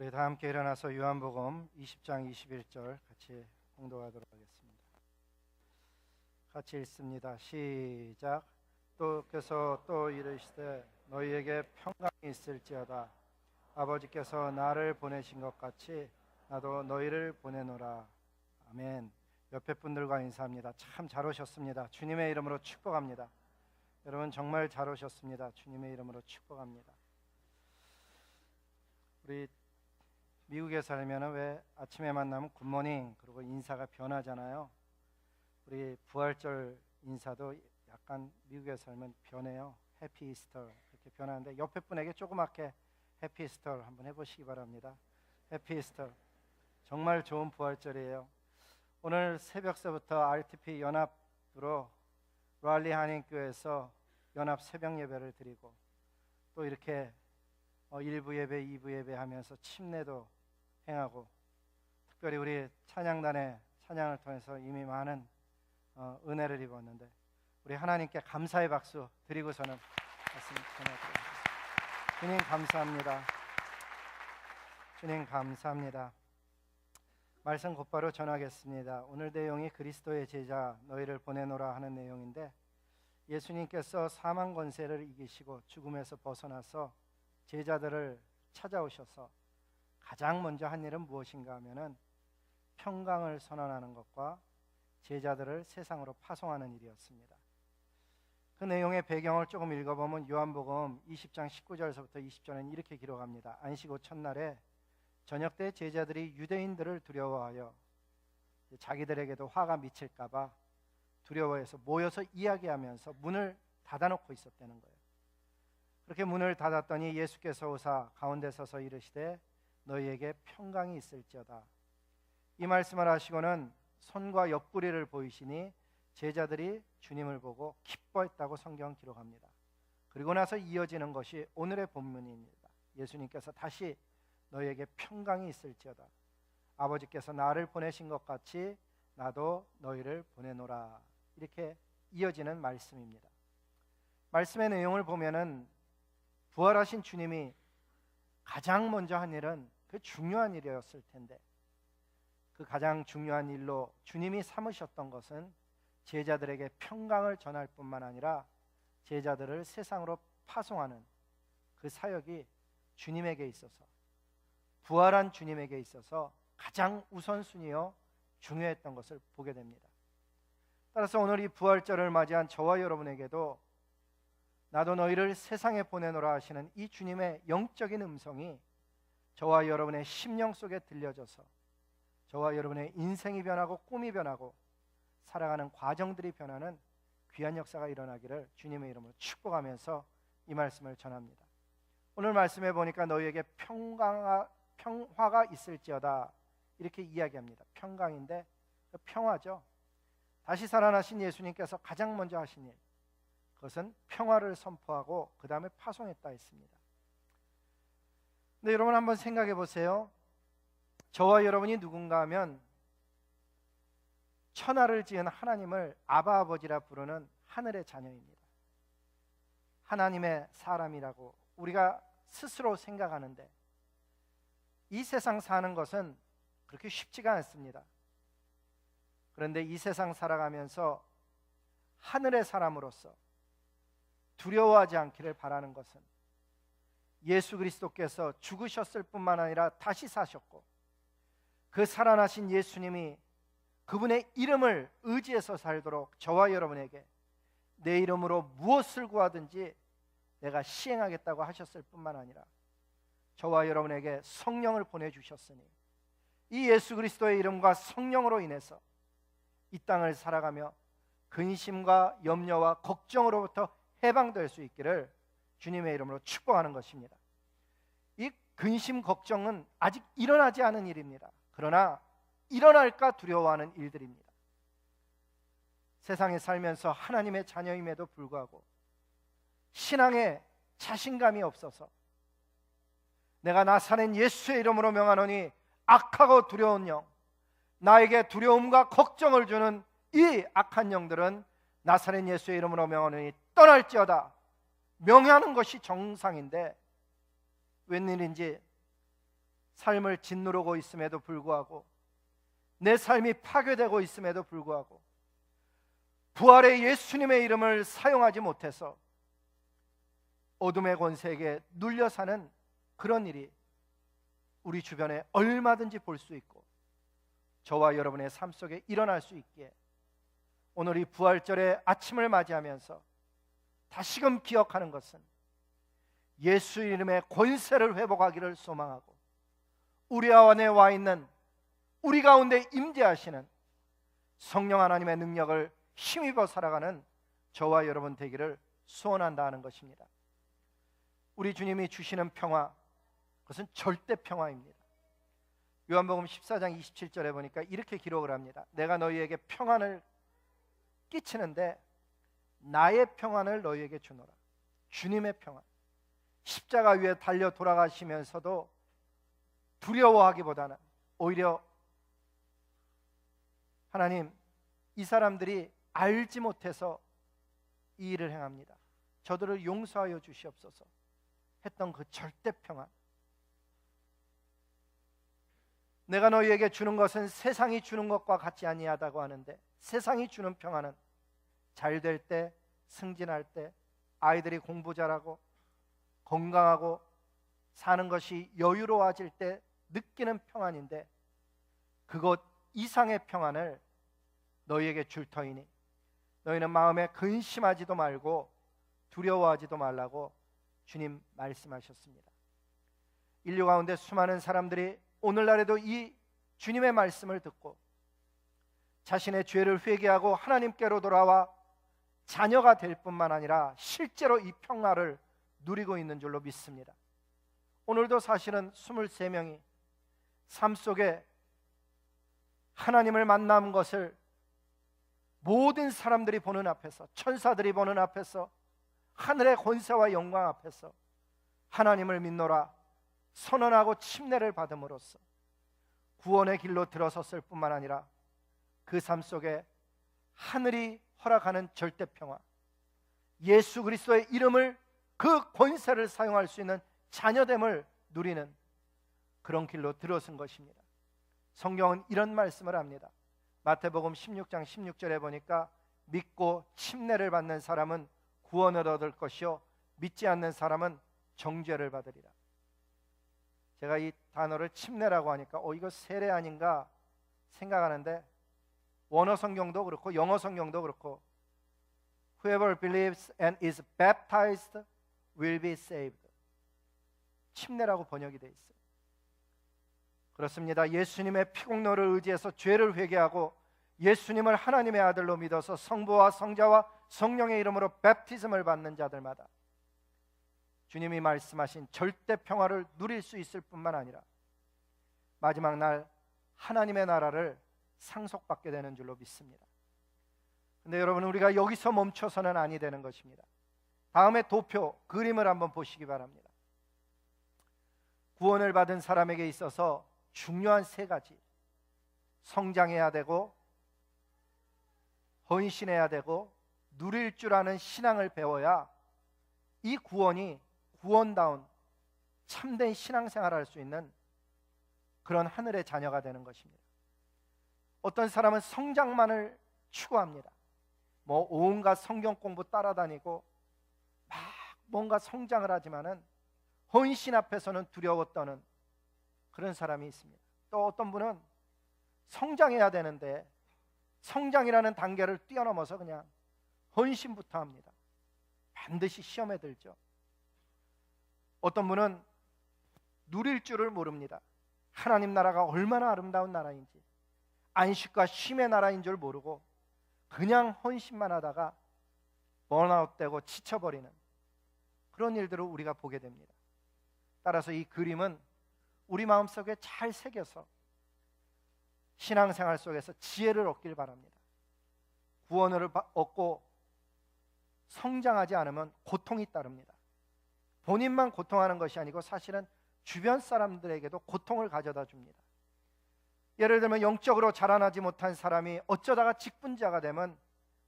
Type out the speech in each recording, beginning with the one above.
우리 다 함께 일어나서 요한복음 20장 21절 같이 봉독하도록 하겠습니다. 같이 읽습니다. 시작. 또께서 또 이르시되 너희에게 평강이 있을지어다. 아버지께서 나를 보내신 것 같이 나도 너희를 보내노라. 아멘. 옆에 분들과 인사합니다. 참 잘 오셨습니다. 주님의 이름으로 축복합니다. 여러분 정말 잘 오셨습니다. 주님의 이름으로 축복합니다. 우리 미국에 살면 왜 아침에 만나면 굿모닝 그리고 인사가 변하잖아요. 우리 부활절 인사도 약간 미국에 살면 변해요. 해피 이스터 이렇게 변하는데 옆에 분에게 조그맣게 해피 이스터 한번 해보시기 바랍니다. 해피 이스터. 정말 좋은 부활절이에요. 오늘 새벽서부터 RTP 연합으로 랄리 한인교회에서 연합 새벽 예배를 드리고 또 이렇게 1부 예배, 2부 예배 하면서 침례도 행하고 특별히 우리 찬양단의 찬양을 통해서 이미 많은 은혜를 입었는데 우리 하나님께 감사의 박수 드리고서는 말씀 전해드리겠습니다. 주님 감사합니다. 주님 감사합니다. 말씀 곧바로 전하겠습니다. 오늘 내용이 그리스도의 제자 너희를 보내노라 하는 내용인데 예수님께서 사망 권세를 이기시고 죽음에서 벗어나서 제자들을 찾아오셔서 가장 먼저 한 일은 무엇인가 하면은 평강을 선언하는 것과 제자들을 세상으로 파송하는 일이었습니다. 그 내용의 배경을 조금 읽어보면 요한복음 20장 19절에서부터 20절에는 이렇게 기록합니다. 안식 후 첫날에 저녁 때 제자들이 유대인들을 두려워하여 자기들에게도 화가 미칠까 봐 두려워해서 모여서 이야기하면서 문을 닫아놓고 있었다는 거예요. 그렇게 문을 닫았더니 예수께서 오사 가운데 서서 이르시되 너희에게 평강이 있을지어다. 이 말씀을 하시고는 손과 옆구리를 보이시니 제자들이 주님을 보고 기뻐했다고 성경은 기록합니다. 그리고 나서 이어지는 것이 오늘의 본문입니다. 예수님께서 다시 너희에게 평강이 있을지어다. 아버지께서 나를 보내신 것 같이 나도 너희를 보내노라. 이렇게 이어지는 말씀입니다. 말씀의 내용을 보면은 부활하신 주님이 가장 먼저 한 일은 그 중요한 일이었을 텐데 그 가장 중요한 일로 주님이 삼으셨던 것은 제자들에게 평강을 전할 뿐만 아니라 제자들을 세상으로 파송하는 그 사역이 주님에게 있어서 부활한 주님에게 있어서 가장 우선순위요 중요했던 것을 보게 됩니다. 따라서 오늘 이 부활절을 맞이한 저와 여러분에게도 나도 너희를 세상에 보내노라 하시는 이 주님의 영적인 음성이 저와 여러분의 심령 속에 들려져서 저와 여러분의 인생이 변하고 꿈이 변하고 살아가는 과정들이 변하는 귀한 역사가 일어나기를 주님의 이름으로 축복하면서 이 말씀을 전합니다. 오늘 말씀해 보니까 너희에게 평화가 있을지어다 이렇게 이야기합니다. 평강인데 평화죠. 다시 살아나신 예수님께서 가장 먼저 하신 일 그것은 평화를 선포하고 그 다음에 파송했다 했습니다. 근데 여러분 한번 생각해 보세요. 저와 여러분이 누군가 하면 천하를 지은 하나님을 아바 아버지라 부르는 하늘의 자녀입니다. 하나님의 사람이라고 우리가 스스로 생각하는데 이 세상 사는 것은 그렇게 쉽지가 않습니다. 그런데 이 세상 살아가면서 하늘의 사람으로서 두려워하지 않기를 바라는 것은 예수 그리스도께서 죽으셨을 뿐만 아니라 다시 사셨고 그 살아나신 예수님이 그분의 이름을 의지해서 살도록 저와 여러분에게 내 이름으로 무엇을 구하든지 내가 시행하겠다고 하셨을 뿐만 아니라 저와 여러분에게 성령을 보내주셨으니 이 예수 그리스도의 이름과 성령으로 인해서 이 땅을 살아가며 근심과 염려와 걱정으로부터 해방될 수 있기를 주님의 이름으로 축복하는 것입니다. 이 근심 걱정은 아직 일어나지 않은 일입니다. 그러나 일어날까 두려워하는 일들입니다. 세상에 살면서 하나님의 자녀임에도 불구하고 신앙에 자신감이 없어서 내가 나사렛 예수의 이름으로 명하노니 악하고 두려운 영, 나에게 두려움과 걱정을 주는 이 악한 영들은 나사렛 예수의 이름으로 명하노니 떠날지어다 명하는 것이 정상인데 웬일인지 삶을 짓누르고 있음에도 불구하고, 내 삶이 파괴되고 있음에도 불구하고 부활의 예수님의 이름을 사용하지 못해서 어둠의 권세에게 눌려 사는 그런 일이 우리 주변에 얼마든지 볼 수 있고 저와 여러분의 삶 속에 일어날 수 있기에 오늘 이 부활절의 아침을 맞이하면서 다시금 기억하는 것은 예수 이름의 권세를 회복하기를 소망하고 우리 안에 와 있는 우리 가운데 임재하시는 성령 하나님의 능력을 힘입어 살아가는 저와 여러분 되기를 소원한다 하는 것입니다. 우리 주님이 주시는 평화, 그것은 절대 평화입니다. 요한복음 14장 27절에 보니까 이렇게 기록을 합니다. 내가 너희에게 평안을 끼치는데 나의 평안을 너희에게 주노라. 주님의 평안. 십자가 위에 달려 돌아가시면서도 두려워하기보다는 오히려 하나님, 이 사람들이 알지 못해서 이 일을 행합니다. 저들을 용서하여 주시옵소서 했던 그 절대 평안. 내가 너희에게 주는 것은 세상이 주는 것과 같지 아니하다고 하는데, 세상이 주는 평안은 잘 될 때, 승진할 때, 아이들이 공부 잘하고 건강하고 사는 것이 여유로워질 때 느끼는 평안인데, 그것 이상의 평안을 너희에게 줄 터이니 너희는 마음에 근심하지도 말고 두려워하지도 말라고 주님 말씀하셨습니다. 인류 가운데 수많은 사람들이 오늘날에도 이 주님의 말씀을 듣고 자신의 죄를 회개하고 하나님께로 돌아와 자녀가 될 뿐만 아니라 실제로 이 평화를 누리고 있는 줄로 믿습니다. 오늘도 사실은 23명이 삶 속에 하나님을 만난 것을 모든 사람들이 보는 앞에서, 천사들이 보는 앞에서, 하늘의 권세와 영광 앞에서 하나님을 믿노라 선언하고 침례를 받음으로써 구원의 길로 들어섰을 뿐만 아니라 그 삶 속에 하늘이 허락하는 절대 평화, 예수 그리스도의 이름을, 그 권세를 사용할 수 있는 자녀됨을 누리는 그런 길로 들어선 것입니다. 성경은 이런 말씀을 합니다. 마태복음 16장 16절에 보니까 믿고 침례를 받는 사람은 구원을 얻을 것이요 믿지 않는 사람은 정죄를 받으리라. 제가 이 단어를 침례라고 하니까 이거 세례 아닌가 생각하는데, 원어 성경도 그렇고 영어 성경도 그렇고 Whoever believes and is baptized will be saved. 침례라고 번역이 되어 있어요. 그렇습니다. 예수님의 피공로를 의지해서 죄를 회개하고 예수님을 하나님의 아들로 믿어서 성부와 성자와 성령의 이름으로 베프티즘을 받는 자들마다 주님이 말씀하신 절대 평화를 누릴 수 있을 뿐만 아니라 마지막 날 하나님의 나라를 상속받게 되는 줄로 믿습니다. 근데 여러분, 우리가 여기서 멈춰서는 아니 되는 것입니다. 다음에 도표 그림을 한번 보시기 바랍니다. 구원을 받은 사람에게 있어서 중요한 세 가지: 성장해야 되고, 헌신해야 되고, 누릴 줄 아는 신앙을 배워야 이 구원이 구원다운 참된 신앙생활을 할 수 있는 그런 하늘의 자녀가 되는 것입니다. 어떤 사람은 성장만을 추구합니다. 온갖 성경 공부 따라다니고 막 뭔가 성장을 하지만은 헌신 앞에서는 두려워 떠는 그런 사람이 있습니다. 또 어떤 분은 성장해야 되는데 성장이라는 단계를 뛰어넘어서 그냥 헌신부터 합니다. 반드시 시험에 들죠. 어떤 분은 누릴 줄을 모릅니다. 하나님 나라가 얼마나 아름다운 나라인지, 안식과 쉼의 나라인 줄 모르고 그냥 헌신만 하다가 번아웃되고 지쳐버리는 그런 일들을 우리가 보게 됩니다. 따라서 이 그림은 우리 마음속에 잘 새겨서 신앙생활 속에서 지혜를 얻길 바랍니다. 구원을 얻고 성장하지 않으면 고통이 따릅니다. 본인만 고통하는 것이 아니고 사실은 주변 사람들에게도 고통을 가져다 줍니다. 예를 들면 영적으로 자라나지 못한 사람이 어쩌다가 직분자가 되면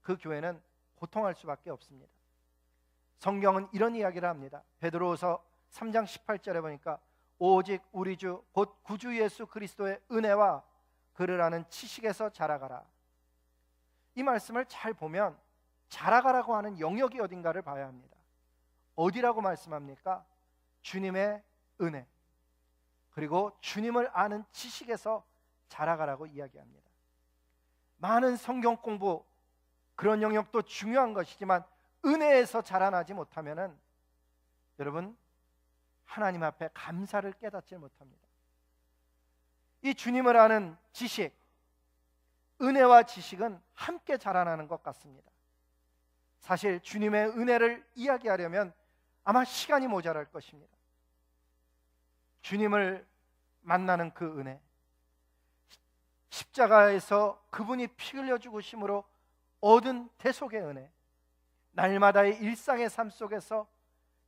그 교회는 고통할 수밖에 없습니다. 성경은 이런 이야기를 합니다. 베드로후서 3장 18절에 보니까 오직 우리 주 곧 구주 예수 그리스도의 은혜와 그를 아는 지식에서 자라가라. 이 말씀을 잘 보면 자라가라고 하는 영역이 어딘가를 봐야 합니다. 어디라고 말씀합니까? 주님의 은혜, 그리고 주님을 아는 지식에서 자라가라고 이야기합니다. 많은 성경 공부, 그런 영역도 중요한 것이지만 은혜에서 자라나지 못하면은 여러분, 하나님 앞에 감사를 깨닫지 못합니다. 이 주님을 아는 지식, 은혜와 지식은 함께 자라나는 것 같습니다. 사실 주님의 은혜를 이야기하려면 아마 시간이 모자랄 것입니다. 주님을 만나는 그 은혜, 십자가에서 그분이 피 흘려 죽으심으로 얻은 대속의 은혜, 날마다의 일상의 삶 속에서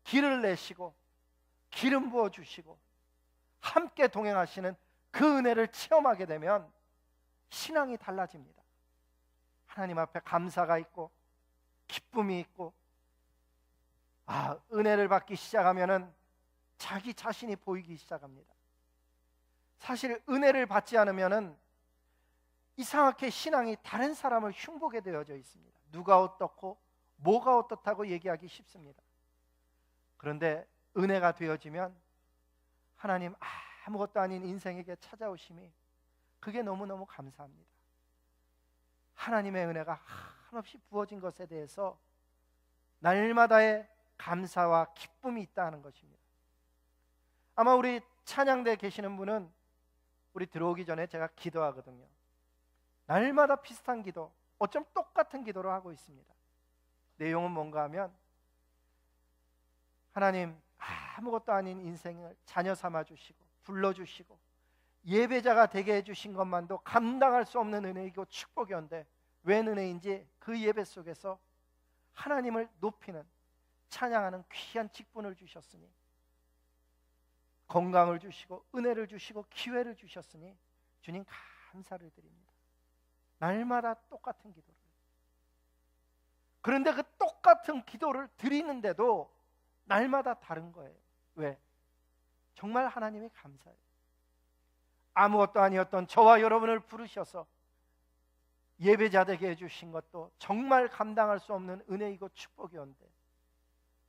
길을 내시고 기름 부어주시고 함께 동행하시는 그 은혜를 체험하게 되면 신앙이 달라집니다. 하나님 앞에 감사가 있고 기쁨이 있고, 은혜를 받기 시작하면은 자기 자신이 보이기 시작합니다. 사실 은혜를 받지 않으면은 이상하게 신앙이 다른 사람을 흉보게 되어져 있습니다. 누가 어떻고 뭐가 어떻다고 얘기하기 쉽습니다. 그런데 은혜가 되어지면 하나님 아무것도 아닌 인생에게 찾아오심이, 그게 너무너무 감사합니다. 하나님의 은혜가 한없이 부어진 것에 대해서 날마다의 감사와 기쁨이 있다 하는 것입니다. 아마 우리 찬양대에 계시는 분은 우리 들어오기 전에 제가 기도하거든요. 날마다 비슷한 기도, 어쩜 똑같은 기도를 하고 있습니다. 내용은 뭔가 하면, 하나님 아무것도 아닌 인생을 자녀 삼아 주시고 불러주시고 예배자가 되게 해주신 것만도 감당할 수 없는 은혜이고 축복이었는데 웬 은혜인지 그 예배 속에서 하나님을 높이는, 찬양하는 귀한 직분을 주셨으니, 건강을 주시고 은혜를 주시고 기회를 주셨으니 주님 감사를 드립니다. 날마다 똑같은 기도를, 그런데 그 똑같은 기도를 드리는데도 날마다 다른 거예요. 왜? 정말 하나님이 감사해요. 아무것도 아니었던 저와 여러분을 부르셔서 예배자 되게 해주신 것도 정말 감당할 수 없는 은혜이고 축복이었는데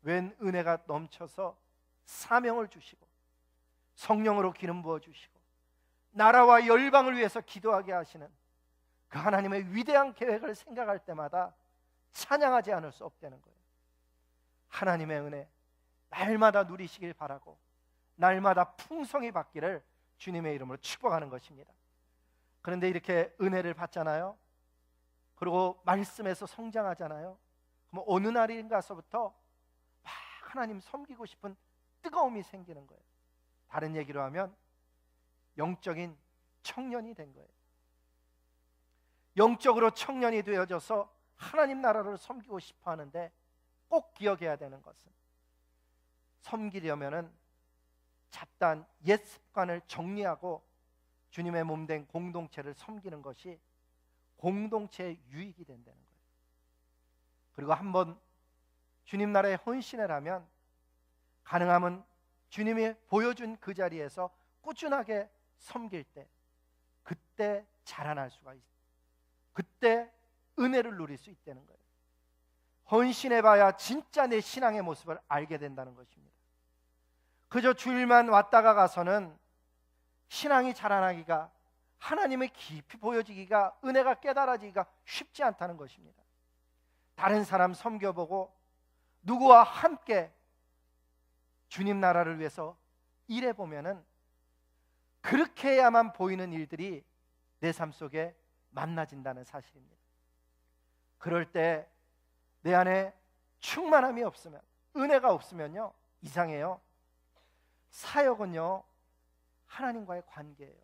웬 은혜가 넘쳐서 사명을 주시고 성령으로 기름 부어주시고 나라와 열방을 위해서 기도하게 하시는 그 하나님의 위대한 계획을 생각할 때마다 찬양하지 않을 수 없다는 거예요. 하나님의 은혜 날마다 누리시길 바라고 날마다 풍성히 받기를 주님의 이름으로 축복하는 것입니다. 그런데 이렇게 은혜를 받잖아요. 그리고 말씀에서 성장하잖아요. 그럼 어느 날인가서부터 막 하나님 섬기고 싶은 뜨거움이 생기는 거예요. 다른 얘기로 하면 영적인 청년이 된 거예요. 영적으로 청년이 되어져서 하나님 나라를 섬기고 싶어 하는데 꼭 기억해야 되는 것은, 섬기려면은 잡다한 옛 습관을 정리하고 주님의 몸 된 공동체를 섬기는 것이 공동체의 유익이 된다는 거예요. 그리고 한번 주님 나라에 헌신을 하면 가능하면 주님이 보여준 그 자리에서 꾸준하게 섬길 때, 그때 자라날 수가 있어요. 그때 은혜를 누릴 수 있다는 거예요. 헌신해봐야 진짜 내 신앙의 모습을 알게 된다는 것입니다. 그저 주일만 왔다가 가서는 신앙이 자라나기가, 하나님의 깊이 보여지기가, 은혜가 깨달아지기가 쉽지 않다는 것입니다. 다른 사람 섬겨보고 누구와 함께 주님 나라를 위해서 일해보면은 그렇게 해야만 보이는 일들이 내 삶 속에 만나진다는 사실입니다. 그럴 때 내 안에 충만함이 없으면, 은혜가 없으면요, 이상해요. 사역은요, 하나님과의 관계예요.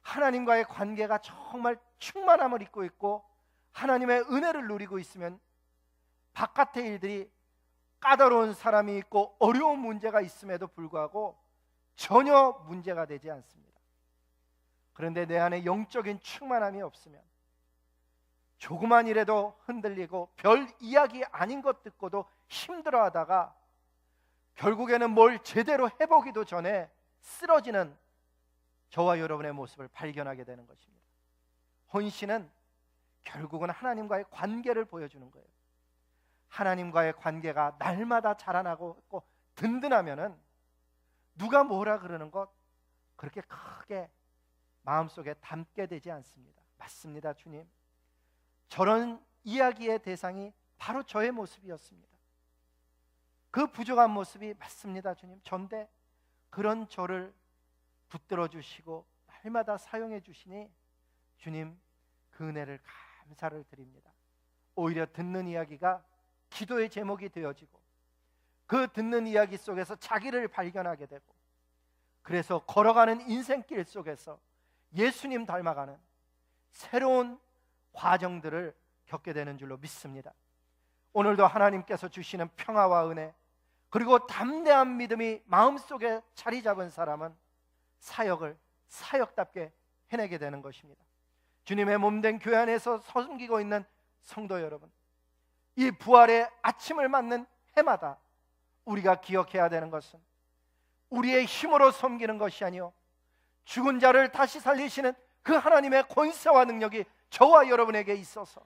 하나님과의 관계가 정말 충만함을 입고 있고 하나님의 은혜를 누리고 있으면 바깥의 일들이 까다로운 사람이 있고 어려운 문제가 있음에도 불구하고 전혀 문제가 되지 않습니다. 그런데 내 안에 영적인 충만함이 없으면 조그만 일에도 흔들리고 별 이야기 아닌 것 듣고도 힘들어하다가 결국에는 뭘 제대로 해보기도 전에 쓰러지는 저와 여러분의 모습을 발견하게 되는 것입니다. 헌신은 결국은 하나님과의 관계를 보여주는 거예요. 하나님과의 관계가 날마다 자라나고 있고 든든하면은 누가 뭐라 그러는 것 그렇게 크게 마음속에 담게 되지 않습니다. 맞습니다, 주님. 저런 이야기의 대상이 바로 저의 모습이었습니다. 그 부족한 모습이 맞습니다, 주님. 전데 그런 저를 붙들어 주시고 날마다 사용해 주시니 주님 그 은혜를 감사를 드립니다. 오히려 듣는 이야기가 기도의 제목이 되어지고 그 듣는 이야기 속에서 자기를 발견하게 되고 그래서 걸어가는 인생길 속에서 예수님 닮아가는 새로운 과정들을 겪게 되는 줄로 믿습니다. 오늘도 하나님께서 주시는 평화와 은혜 그리고 담대한 믿음이 마음속에 자리 잡은 사람은 사역을 사역답게 해내게 되는 것입니다. 주님의 몸된 교회 안에서 섬기고 있는 성도 여러분, 이 부활의 아침을 맞는 해마다 우리가 기억해야 되는 것은 우리의 힘으로 섬기는 것이 아니요 죽은 자를 다시 살리시는 그 하나님의 권세와 능력이 저와 여러분에게 있어서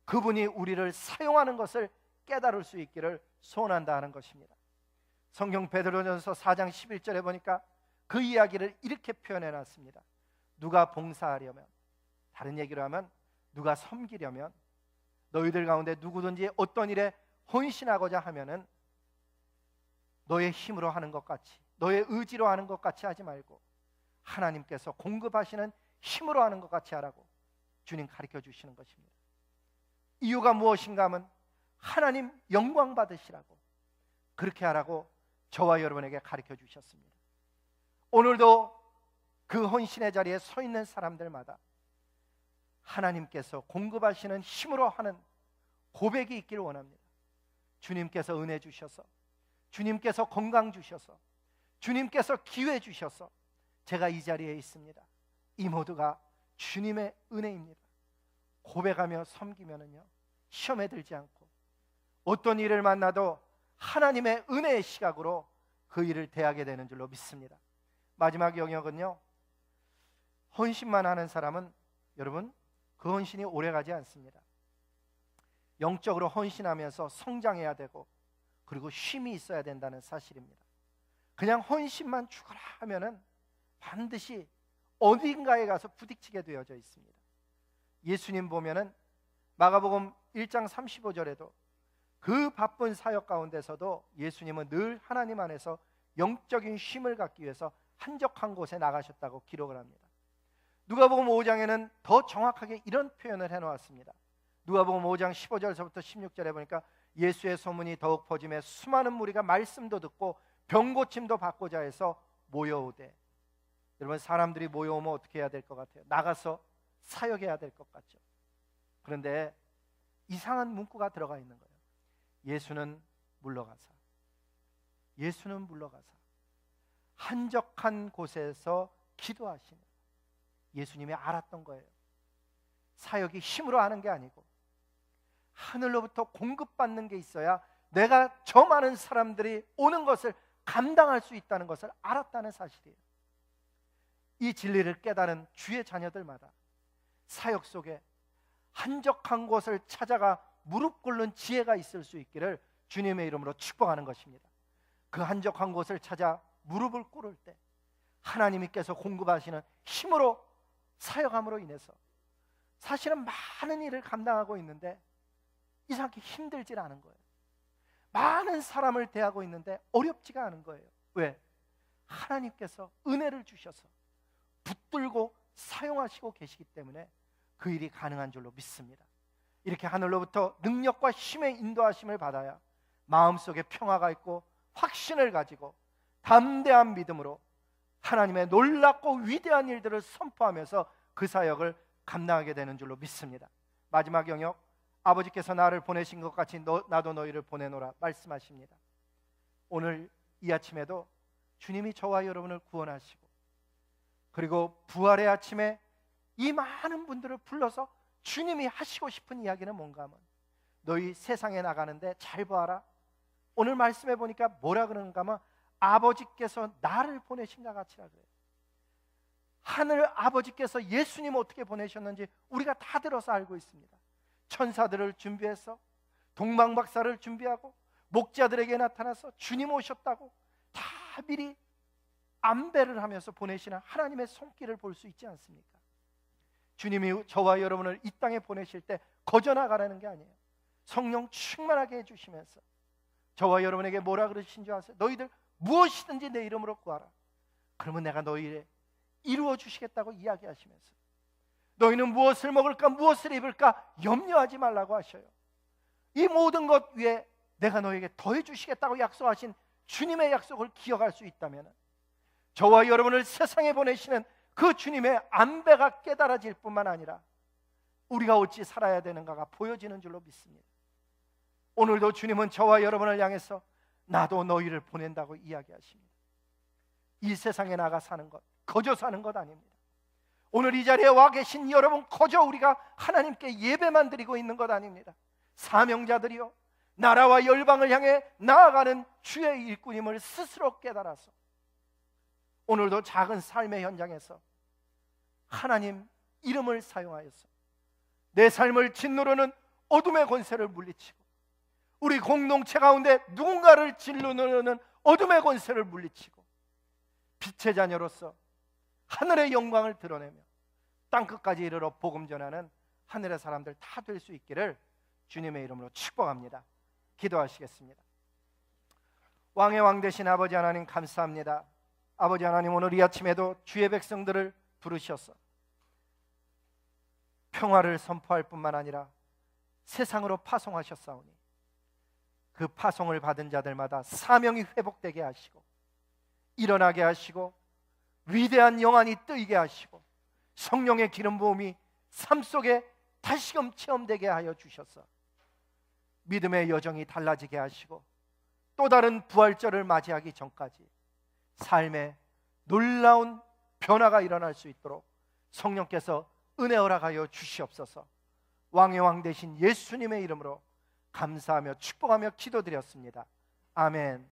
그분이 우리를 사용하는 것을 깨달을 수 있기를 소원한다 하는 것입니다. 성경 베드로전서 4장 11절에 보니까 그 이야기를 이렇게 표현해 놨습니다. 누가 봉사하려면, 다른 얘기로 하면 누가 섬기려면 너희들 가운데 누구든지 어떤 일에 헌신하고자 하면은 너의 힘으로 하는 것 같이, 너의 의지로 하는 것 같이 하지 말고 하나님께서 공급하시는 힘으로 하는 것 같이 하라고 주님 가르쳐 주시는 것입니다. 이유가 무엇인가 하면 하나님 영광 받으시라고, 그렇게 하라고 저와 여러분에게 가르쳐 주셨습니다. 오늘도 그 헌신의 자리에 서 있는 사람들마다 하나님께서 공급하시는 힘으로 하는 고백이 있기를 원합니다. 주님께서 은혜 주셔서, 주님께서 건강 주셔서, 주님께서 기회 주셔서 제가 이 자리에 있습니다. 이 모두가 주님의 은혜입니다. 고백하며 섬기면은요 시험에 들지 않고 어떤 일을 만나도 하나님의 은혜의 시각으로 그 일을 대하게 되는 줄로 믿습니다. 마지막 영역은요, 헌신만 하는 사람은 여러분 그 헌신이 오래가지 않습니다. 영적으로 헌신하면서 성장해야 되고 그리고 쉼이 있어야 된다는 사실입니다. 그냥 헌신만 죽어라 하면은 반드시 어딘가에 가서 부딪히게 되어져 있습니다. 예수님 보면은 마가복음 1장 35절에도 그 바쁜 사역 가운데서도 예수님은 늘 하나님 안에서 영적인 쉼을 갖기 위해서 한적한 곳에 나가셨다고 기록을 합니다. 누가복음 5장에는 더 정확하게 이런 표현을 해놓았습니다. 누가복음 5장 15절에서부터 16절에 보니까 예수의 소문이 더욱 퍼지며 수많은 무리가 말씀도 듣고 병고침도 받고자 해서 모여오되, 여러분 사람들이 모여오면 어떻게 해야 될 것 같아요? 나가서 사역해야 될 것 같죠. 그런데 이상한 문구가 들어가 있는 거예요. 예수는 물러가사 한적한 곳에서 기도하시는, 예수님이 알았던 거예요. 사역이 힘으로 하는 게 아니고 하늘로부터 공급받는 게 있어야 내가 저 많은 사람들이 오는 것을 감당할 수 있다는 것을 알았다는 사실이에요. 이 진리를 깨달은 주의 자녀들마다 사역 속에 한적한 곳을 찾아가 무릎 꿇는 지혜가 있을 수 있기를 주님의 이름으로 축복하는 것입니다. 그 한적한 곳을 찾아 무릎을 꿇을 때 하나님께서 공급하시는 힘으로 사역함으로 인해서 사실은 많은 일을 감당하고 있는데 이상하게 힘들질 않은 거예요. 많은 사람을 대하고 있는데 어렵지가 않은 거예요. 왜? 하나님께서 은혜를 주셔서 붙들고 사용하시고 계시기 때문에 그 일이 가능한 줄로 믿습니다. 이렇게 하늘로부터 능력과 힘의 인도하심을 받아야 마음속에 평화가 있고 확신을 가지고 담대한 믿음으로 하나님의 놀랍고 위대한 일들을 선포하면서 그 사역을 감당하게 되는 줄로 믿습니다. 마지막 영역, 아버지께서 나를 보내신 것 같이 나도 너희를 보내노라 말씀하십니다. 오늘 이 아침에도 주님이 저와 여러분을 구원하시고 그리고 부활의 아침에 이 많은 분들을 불러서 주님이 하시고 싶은 이야기는 뭔가 하면, 너희 세상에 나가는데 잘 보아라. 오늘 말씀해 보니까 뭐라 그러는가 하면 아버지께서 나를 보내신가 같이라 그래요. 하늘 아버지께서 예수님 어떻게 보내셨는지 우리가 다 들어서 알고 있습니다. 천사들을 준비해서 동방박사를 준비하고 목자들에게 나타나서 주님 오셨다고 다 미리 안배를 하면서 보내시는 하나님의 손길을 볼 수 있지 않습니까? 주님이 저와 여러분을 이 땅에 보내실 때 거저 나가라는 게 아니에요. 성령 충만하게 해주시면서 저와 여러분에게 뭐라 그러신 줄 아세요? 너희들 무엇이든지 내 이름으로 구하라. 그러면 내가 너희를 이루어 주시겠다고 이야기하시면서 너희는 무엇을 먹을까 무엇을 입을까 염려하지 말라고 하셔요. 이 모든 것 위에 내가 너에게 더해 주시겠다고 약속하신 주님의 약속을 기억할 수 있다면 저와 여러분을 세상에 보내시는 그 주님의 안배가 깨달아질 뿐만 아니라 우리가 어찌 살아야 되는가가 보여지는 줄로 믿습니다. 오늘도 주님은 저와 여러분을 향해서 나도 너희를 보낸다고 이야기하십니다. 이 세상에 나가 사는 것, 거저 사는 것 아닙니다. 오늘 이 자리에 와 계신 여러분, 거저 우리가 하나님께 예배만 드리고 있는 것 아닙니다. 사명자들이요, 나라와 열방을 향해 나아가는 주의 일꾼임을 스스로 깨달아서 오늘도 작은 삶의 현장에서 하나님 이름을 사용하여서 내 삶을 짓누르는 어둠의 권세를 물리치고 우리 공동체 가운데 누군가를 짓누르는 어둠의 권세를 물리치고 빛의 자녀로서 하늘의 영광을 드러내며 땅끝까지 이르러 복음 전하는 하늘의 사람들 다 될 수 있기를 주님의 이름으로 축복합니다. 기도하시겠습니다. 왕의 왕 되신 아버지 하나님 감사합니다. 아버지 하나님, 오늘 이 아침에도 주의 백성들을 부르셔서 평화를 선포할 뿐만 아니라 세상으로 파송하셨사오니 그 파송을 받은 자들마다 사명이 회복되게 하시고 일어나게 하시고 위대한 영안이 뜨이게 하시고 성령의 기름 부음이 삶 속에 다시금 체험되게 하여 주셔서 믿음의 여정이 달라지게 하시고 또 다른 부활절을 맞이하기 전까지 삶에 놀라운 변화가 일어날 수 있도록 성령께서 은혜 허락하여 주시옵소서. 왕의 왕 되신 예수님의 이름으로 감사하며 축복하며 기도드렸습니다. 아멘.